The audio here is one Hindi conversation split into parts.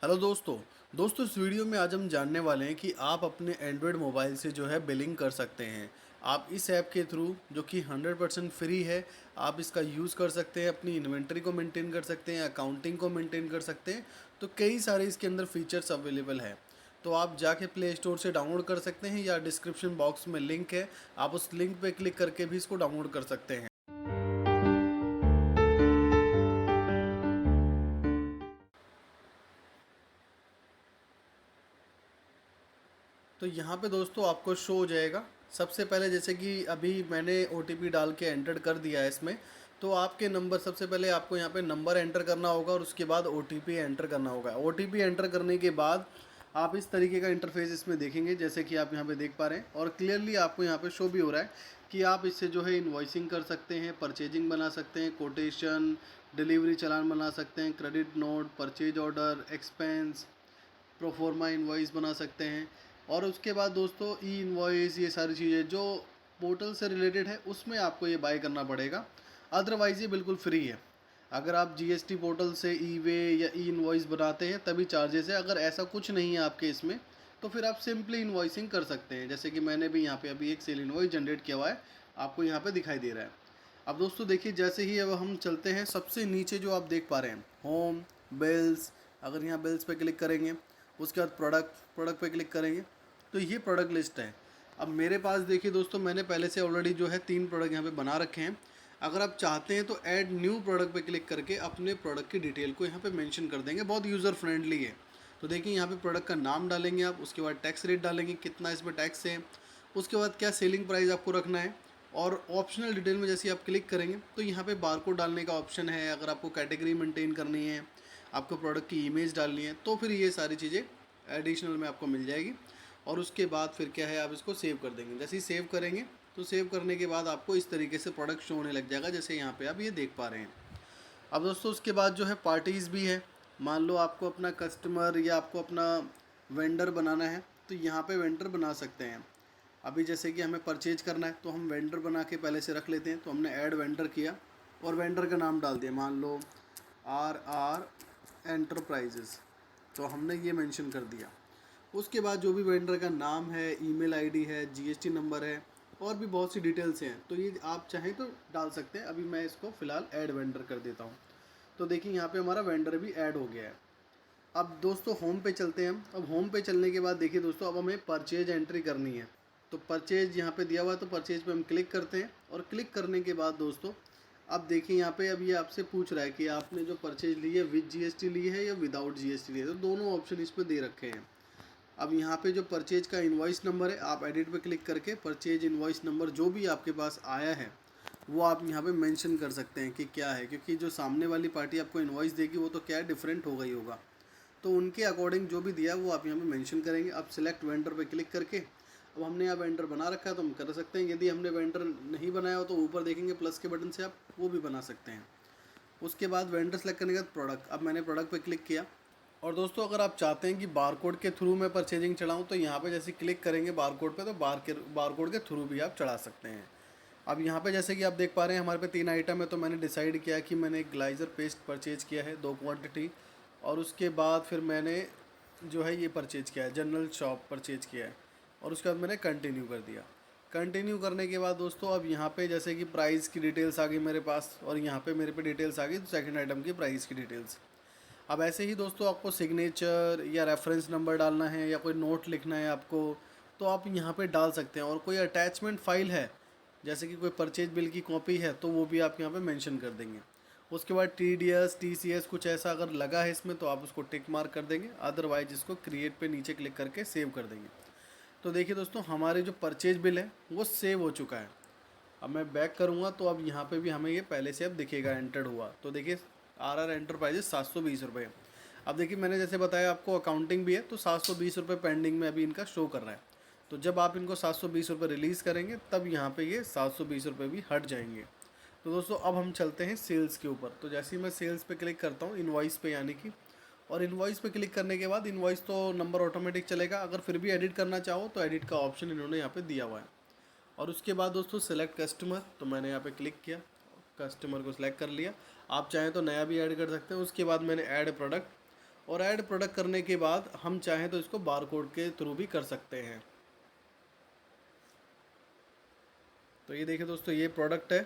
हेलो दोस्तों इस वीडियो में आज हम जानने वाले हैं कि आप अपने एंड्रॉयड मोबाइल से जो है बिलिंग कर सकते हैं। आप इस ऐप के थ्रू जो कि 100% फ्री है, आप इसका यूज़ कर सकते हैं, अपनी इन्वेंटरी को मेंटेन कर सकते हैं, अकाउंटिंग को मेंटेन कर सकते हैं। तो कई सारे इसके अंदर फीचर्स अवेलेबल है। तो आप जाके प्ले स्टोर से डाउनलोड कर सकते हैं या डिस्क्रिप्शन बॉक्स में लिंक है, आप उस लिंक पे क्लिक करके भी इसको डाउनलोड कर सकते हैं। तो यहाँ पे दोस्तों आपको शो हो जाएगा। सबसे पहले जैसे कि अभी मैंने ओटीपी डाल के एंटर कर दिया है इसमें, तो आपके नंबर सबसे पहले आपको यहाँ पे नंबर एंटर करना होगा और उसके बाद ओटीपी एंटर करना होगा। ओटीपी एंटर करने के बाद आप इस तरीके का इंटरफेस इसमें देखेंगे, जैसे कि आप यहाँ पे देख पा रहे हैं और क्लियरली आपको यहाँ पे शो भी हो रहा है कि आप इससे जो है इन्वॉइसिंग कर सकते हैं, परचेजिंग बना सकते हैं, कोटेशन, डिलीवरी चालान बना सकते हैं, credit note, purchase order, expense, proforma invoice बना सकते हैं। और उसके बाद दोस्तों ई इनवॉइस, ये सारी चीज़ें जो पोर्टल से रिलेटेड है उसमें आपको ये बाय करना पड़ेगा, अदरवाइज़ ये बिल्कुल फ्री है। अगर आप जीएसटी पोर्टल से ई वे या ई इनवॉइस बनाते हैं तभी चार्जेस है। अगर ऐसा कुछ नहीं है आपके इसमें तो फिर आप सिंपली इनवॉइसिंग कर सकते हैं, जैसे कि मैंने भी यहाँ पे अभी एक सेल इनवॉइस जनरेट किया हुआ है, आपको यहाँ पे दिखाई दे रहा है। अब दोस्तों देखिए, जैसे ही अब हम चलते हैं सबसे नीचे जो आप देख पा रहे हैं होम बिल्स, अगर यहाँ बिल्स पे क्लिक करेंगे, उसके बाद प्रोडक्ट पे क्लिक करेंगे तो ये प्रोडक्ट लिस्ट है। अब मेरे पास देखिए दोस्तों, मैंने पहले से ऑलरेडी जो है 3 प्रोडक्ट यहाँ पे बना रखे हैं। अगर आप चाहते हैं तो ऐड न्यू प्रोडक्ट पे क्लिक करके अपने प्रोडक्ट की डिटेल को यहाँ पे मेंशन कर देंगे, बहुत यूज़र फ्रेंडली है। तो देखिए यहाँ पे प्रोडक्ट का नाम डालेंगे आप, उसके बाद टैक्स रेट डालेंगे, कितना इसमें टैक्स है, उसके बाद क्या सेलिंग प्राइस आपको रखना है, और ऑप्शनल डिटेल में जैसे आप क्लिक करेंगे तो यहाँ पे बारकोड डालने का ऑप्शन है। अगर आपको कैटेगरी मेंटेन करनी है, आपको प्रोडक्ट की इमेज डालनी है, तो फिर ये सारी चीज़ें एडिशनल में आपको मिल जाएगी। और उसके बाद फिर क्या है, आप इसको सेव कर देंगे। जैसे ही सेव करेंगे तो सेव करने के बाद आपको इस तरीके से प्रोडक्ट शो होने लग जाएगा, जैसे यहाँ पे आप ये देख पा रहे हैं। अब दोस्तों उसके बाद जो है पार्टीज़ भी है। मान लो आपको अपना कस्टमर या आपको अपना वेंडर बनाना है तो यहाँ पे वेंडर बना सकते हैं। अभी जैसे कि हमें परचेज करना है तो हम वेंडर बना के पहले से रख लेते हैं। तो हमने ऐड वेंडर किया और वेंडर का नाम डाल दिया, मान लो आर एंटरप्राइजेज़, तो हमने ये मेंशन कर दिया। उसके बाद जो भी वेंडर का नाम है, ईमेल आईडी है, जीएसटी नंबर है और भी बहुत सी डिटेल्स हैं, तो ये आप चाहें तो डाल सकते हैं। अभी मैं इसको फ़िलहाल ऐड वेंडर कर देता हूँ। तो देखिए यहाँ पे हमारा वेंडर भी ऐड हो गया है। अब दोस्तों होम पे चलते हैं हम। अब होम पे चलने के बाद देखिए दोस्तों, अब हमें परचेज एंट्री करनी है। तो परचेज यहाँ पे दिया हुआ है, तो परचेज पे हम क्लिक करते हैं और क्लिक करने के बाद दोस्तों अब देखिए यहाँ पे अब ये आपसे पूछ रहा है कि आपने जो परचेज ली है विद जीएसटी ली है या विदाउट जीएसटी ली है। तो दोनों ऑप्शन इस पर दे रखे हैं। अब यहाँ पे जो परचेज का इनवॉइस नंबर है, आप एडिट पे क्लिक करके परचेज इनवॉइस नंबर जो भी आपके पास आया है वो आप यहाँ पे मेंशन कर सकते हैं कि क्या है, क्योंकि जो सामने वाली पार्टी आपको इनवॉइस देगी वो तो क्या है, डिफरेंट हो गई होगा। तो उनके अकॉर्डिंग जो भी दिया है वो आप यहाँ पे मेंशन करेंगे। अब सिलेक्ट वेंडर पे क्लिक करके, अब हमने यहाँ वेंडर बना रखा है तो हम कर सकते हैं। यदि हमने वेंडर नहीं बनाया हो तो ऊपर देखेंगे प्लस के बटन से आप वो भी बना सकते हैं। उसके बाद वेंडर सेलेक्ट करने के बाद प्रोडक्ट, अब मैंने प्रोडक्ट पे क्लिक किया। और दोस्तों अगर आप चाहते हैं कि बारकोड के थ्रू मैं परचेजिंग चढ़ाऊँ तो यहाँ पे जैसे क्लिक करेंगे बारकोड पे, तो बारकोड के थ्रू भी आप चढ़ा सकते हैं। अब यहाँ पे जैसे कि आप देख पा रहे हैं हमारे पे 3 आइटम है, तो मैंने डिसाइड किया कि मैंने एक ग्लाइज़र पेस्ट परचेज किया है 2 क्वांटिटी, और उसके बाद फिर मैंने जो है ये परचेज किया है, जनरल शॉप परचेज किया है, और उसके बाद मैंने कंटिन्यू कर दिया। कंटिन्यू करने के बाद दोस्तों अब यहाँ पे जैसे कि प्राइस की डिटेल्स आ गई मेरे पास, और यहाँ पे मेरे पे डिटेल्स आ गई सेकंड आइटम की प्राइस की डिटेल्स। अब ऐसे ही दोस्तों आपको सिग्नेचर या रेफरेंस नंबर डालना है या कोई नोट लिखना है आपको, तो आप यहाँ पे डाल सकते हैं। और कोई अटैचमेंट फ़ाइल है, जैसे कि कोई परचेज बिल की कॉपी है, तो वो भी आप यहाँ पे मेंशन कर देंगे। उसके बाद टीडीएस टीसीएस कुछ ऐसा अगर लगा है इसमें तो आप उसको टिक मार्क कर देंगे, अदरवाइज इसको क्रिएट पे नीचे क्लिक करके सेव कर देंगे। तो देखिए दोस्तों हमारे जो परचेज बिल है वो सेव हो चुका है। अब मैं बैक करूँगा तो अब यहाँ पे भी हमें ये पहले से अब दिखेगा एंटर्ड हुआ। तो देखिए आर एंटरप्राइजेस 720 रुपये। अब देखिए मैंने जैसे बताया आपको अकाउंटिंग भी है, तो 720 रुपये पेंडिंग में अभी इनका शो कर रहा है। तो जब आप इनको 720 रुपये रिलीज़ करेंगे तब यहाँ पे ये 720 रुपये भी हट जाएंगे। तो दोस्तों अब हम चलते हैं सेल्स के ऊपर। तो जैसे ही मैं सेल्स पे क्लिक करता हूँ इनवॉइस पे यानी कि, और इनवॉइस पे क्लिक करने के बाद इनवॉइस तो नंबर ऑटोमेटिक चलेगा। अगर फिर भी एडिट करना चाहो तो एडिट का ऑप्शन इन्होंने यहाँ पे दिया हुआ है। और उसके बाद दोस्तों सेलेक्ट कस्टमर, तो मैंने यहाँ पे क्लिक किया, कस्टमर को सिलेक्ट कर लिया। आप चाहें तो नया भी ऐड कर सकते हैं। उसके बाद मैंने ऐड प्रोडक्ट, और ऐड प्रोडक्ट करने के बाद हम चाहें तो इसको बारकोड के थ्रू भी कर सकते हैं। तो ये देखिए दोस्तों, ये प्रोडक्ट है।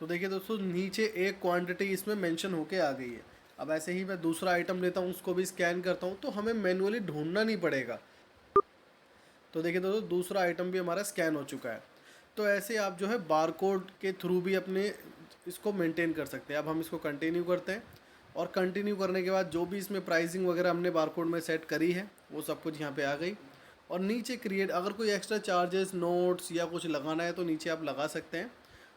तो देखिए दोस्तों, नीचे एक क्वांटिटी इसमें मेंशन होके आ गई है। अब ऐसे ही मैं दूसरा आइटम लेता हूँ, उसको भी स्कैन करता हूँ, तो हमें मैन्युअली ढूंढना नहीं पड़ेगा। तो देखिए दोस्तों, दूसरा आइटम भी हमारा स्कैन हो चुका है। तो ऐसे आप जो है बारकोड के थ्रू भी अपने इसको मेंटेन कर सकते हैं। अब हम इसको कंटिन्यू करते हैं, और कंटिन्यू करने के बाद जो भी इसमें प्राइसिंग वगैरह हमने बारकोड में सेट करी है वो सब कुछ यहाँ पे आ गई। और नीचे क्रिएट, अगर कोई एक्स्ट्रा चार्जेस नोट्स या कुछ लगाना है तो नीचे आप लगा सकते हैं,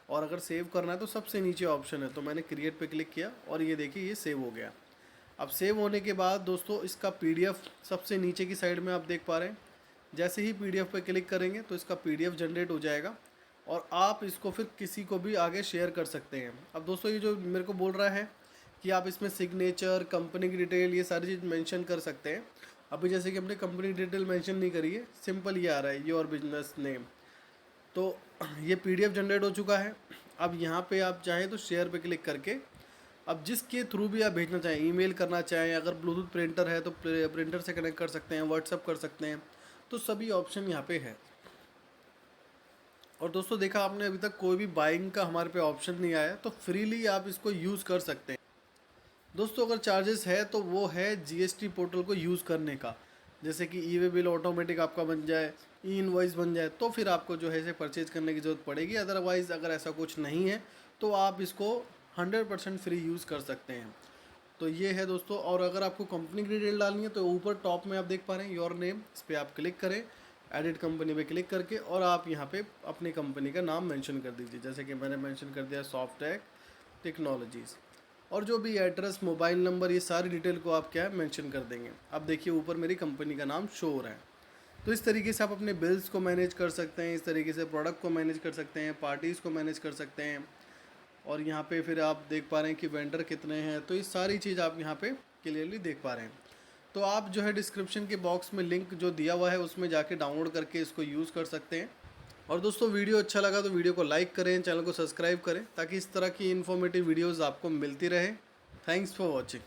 और अगर सेव करना है तो सबसे नीचे ऑप्शन है। तो मैंने क्रिएट पे क्लिक किया और ये देखिए ये सेव हो गया। अब सेव होने के बाद दोस्तों इसका पीडीएफ सबसे नीचे की साइड में आप देख पा रहे हैं। जैसे ही पीडीएफ पे क्लिक करेंगे तो इसका पीडीएफ जनरेट हो जाएगा, और आप इसको फिर किसी को भी आगे शेयर कर सकते हैं। अब दोस्तों, ये जो मेरे को बोल रहा है कि आप इसमें सिग्नेचर, कंपनी की डिटेल, ये सारी चीज़ मेंशन कर सकते हैं। अभी जैसे कि हमने कंपनी डिटेल मेंशन नहीं करी है, सिंपल ये आ रहा है योर बिजनेस नेम। तो ये पीडीएफ जनरेट हो चुका है। अब यहाँ पे आप चाहें तो शेयर पे क्लिक करके अब जिसके थ्रू भी आप भेजना चाहें, ईमेल करना चाहें, अगर ब्लूटूथ प्रिंटर है तो प्रिंटर से कनेक्ट कर सकते हैं, व्हाट्सअप कर सकते हैं, तो सभी ऑप्शन यहाँ पे है। और दोस्तों, देखा आपने, अभी तक कोई भी बाइंग का हमारे पे ऑप्शन नहीं आया, तो फ्रीली आप इसको यूज़ कर सकते हैं। दोस्तों, अगर चार्जेस है तो वो है जीएसटी पोर्टल को यूज़ करने का। जैसे कि ई वे बिल ऑटोमेटिक आपका बन जाए, ई इनवॉइस बन जाए, तो फिर आपको जो है इसे परचेज करने की ज़रूरत पड़ेगी। अदरवाइज़ अगर ऐसा कुछ नहीं है तो आप इसको 100% फ्री यूज़ कर सकते हैं। तो ये है दोस्तों। और अगर आपको कंपनी की डिटेल डालनी है तो ऊपर टॉप में आप देख पा रहे हैं योर नेम, इस पर आप क्लिक करें, एडिट कंपनी पे क्लिक करके, और आप यहाँ पे अपनी कंपनी का नाम मेंशन कर दीजिए। जैसे कि मैंने मेंशन कर दिया सॉफ्टटेक टेक्नोलॉजीज़, और जो भी एड्रेस, मोबाइल नंबर, ये सारी डिटेल को आप क्या है मेंशन कर देंगे। अब देखिए ऊपर मेरी कंपनी का नाम शो हो रहा है। तो इस तरीके से आप अपने बिल्स को मैनेज कर सकते हैं, इस तरीके से प्रोडक्ट को मैनेज कर सकते हैं, पार्टीज़ को मैनेज कर सकते हैं। और यहाँ पे फिर आप देख पा रहे हैं कि वेंडर कितने हैं, तो ये सारी चीज़ आप यहाँ पे क्लियरली देख पा रहे हैं। तो आप जो है डिस्क्रिप्शन के बॉक्स में लिंक जो दिया हुआ है उसमें जाके डाउनलोड करके इसको यूज़ कर सकते हैं। और दोस्तों, वीडियो अच्छा लगा तो वीडियो को लाइक करें, चैनल को सब्सक्राइब करें, ताकि इस तरह की इन्फॉर्मेटिव वीडियोज़ आपको मिलती रहे। Thanks for watching.